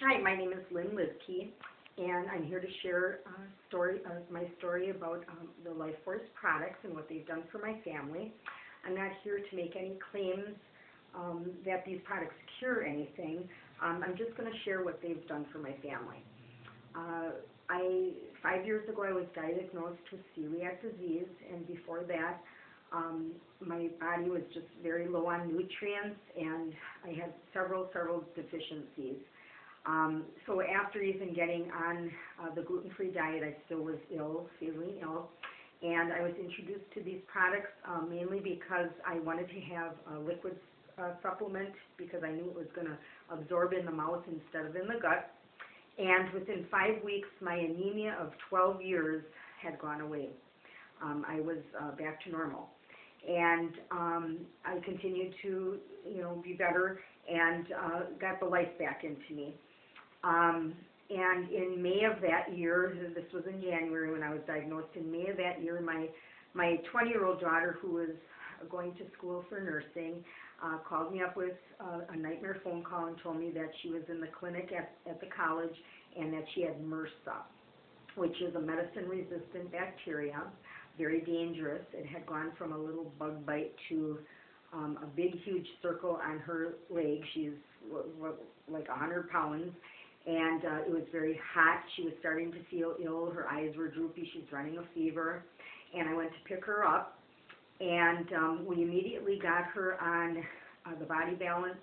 Hi, my name is Lynn Luebke, and I'm here to share my story about the Life Force products and what they've done for my family. I'm not here to make any claims that these products cure anything. I'm just going to share what they've done for my family. 5 years ago, I was diagnosed with celiac disease, and before that, my body was just very low on nutrients, and I had several deficiencies. So after even getting on the gluten-free diet, I still was feeling ill, and I was introduced to these products mainly because I wanted to have a liquid supplement because I knew it was going to absorb in the mouth instead of in the gut. And within 5 weeks, my anemia of 12 years had gone away. I was back to normal. And I continued to, be better and got the life back into me. And in May of that year, this was in January when I was diagnosed, in May of that year, my 20-year-old daughter, who was going to school for nursing, called me up with a nightmare phone call and told me that she was in the clinic at the college and that she had MRSA, which is a medicine-resistant bacteria, very dangerous. It had gone from a little bug bite to a big, huge circle on her leg. She's like 100 pounds, and it was very hot. She was starting to feel ill. Her eyes were droopy. She's running a fever, and I went to pick her up, and we immediately got her on the Body Balance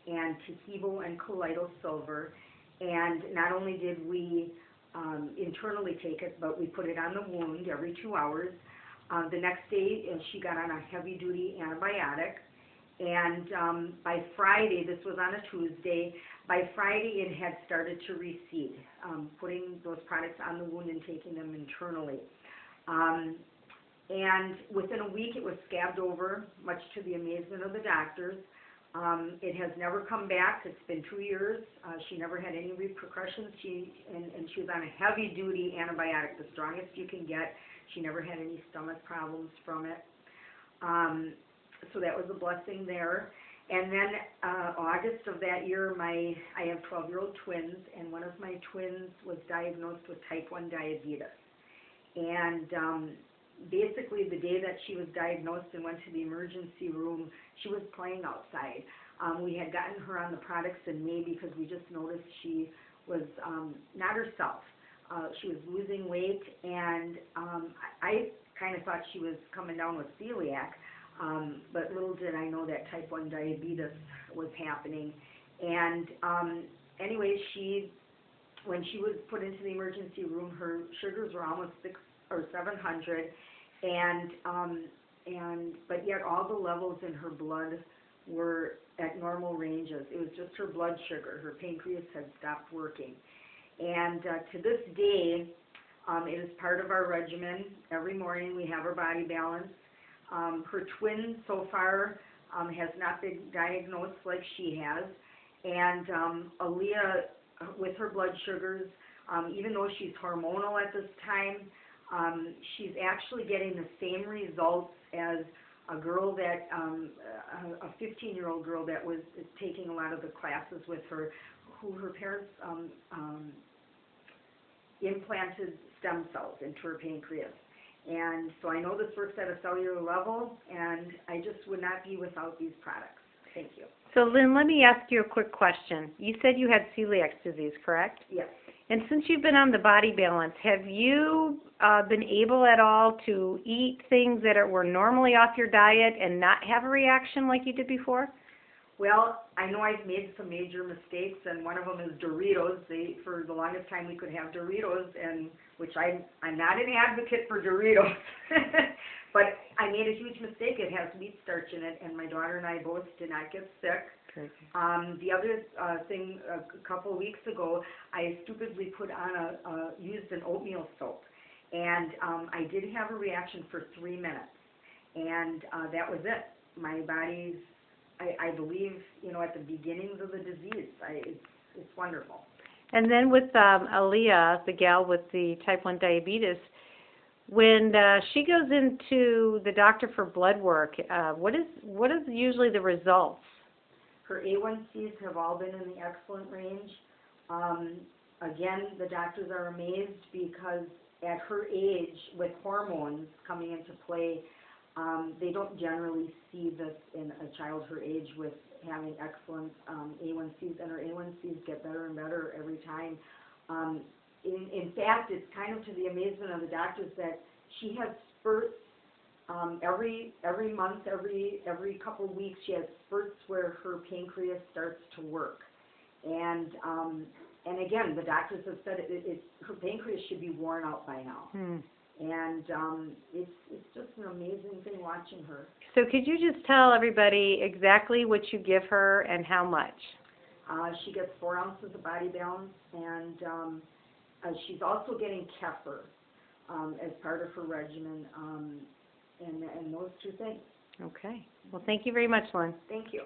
and Tahibo and Colloidal Silver, and not only did we internally take it, but we put it on the wound every 2 hours. The next day, she got on a heavy-duty antibiotic, and by Friday, this was on a Tuesday, by Friday it had started to recede, putting those products on the wound and taking them internally. And within a week, it was scabbed over, much to the amazement of the doctors. It has never come back. It's been 2 years. She never had any repercussions. And she was on a heavy-duty antibiotic, the strongest you can get. She never had any stomach problems from it. So that was a blessing there. And then August of that year, I have 12-year-old twins, and one of my twins was diagnosed with type 1 diabetes. And basically, the day that she was diagnosed and went to the emergency room, she was playing outside. We had gotten her on the products in May because we just noticed she was not herself. She was losing weight, and I kind of thought she was coming down with celiac, but little did I know that type 1 diabetes was happening. And anyway, when she was put into the emergency room, her sugars were almost 600 or 700, but yet all the levels in her blood were at normal ranges. It was just her blood sugar. Her pancreas had stopped working. And to this day, it is part of our regimen. Every morning we have our Body Balance. Her twin so far has not been diagnosed like she has. And Aaliyah, with her blood sugars, even though she's hormonal at this time, she's actually getting the same results as a girl that, a 15-year-old girl that was taking a lot of the classes with her, who her parents implanted stem cells into her pancreas. And so I know this works at a cellular level, and I just would not be without these products. Thank you. So Lynn, let me ask you a quick question. You said you had celiac disease, correct? Yes. And since you've been on the Body Balance, have you been able at all to eat things that were normally off your diet and not have a reaction like you did before? Well, I know I've made some major mistakes, and one of them is Doritos. For the longest time, we could have Doritos, and which I'm not an advocate for Doritos, but I made a huge mistake. It has wheat starch in it, and my daughter and I both did not get sick. The other thing, a couple of weeks ago, I stupidly put on used an oatmeal soap, and I did have a reaction for 3 minutes, and that was it. My body's, I believe, at the beginnings of the disease. It's wonderful. And then with Aaliyah, the gal with the type 1 diabetes, when she goes into the doctor for blood work, what is usually the results? Her A1Cs have all been in the excellent range. Again, the doctors are amazed because at her age, with hormones coming into play, they don't generally see this in a child her age with having excellent A1Cs, and her A1Cs get better and better every time. In fact, it's kind of to the amazement of the doctors that she has spurts every month, every couple of weeks. She has spurts where her pancreas starts to work, and again, the doctors have said her pancreas should be worn out by now. And it's just an amazing thing watching her. So could you just tell everybody exactly what you give her and how much? She gets 4 ounces of Body Balance, and she's also getting kefir as part of her regimen, and those two things. Okay. Well, thank you very much, Lynn. Thank you.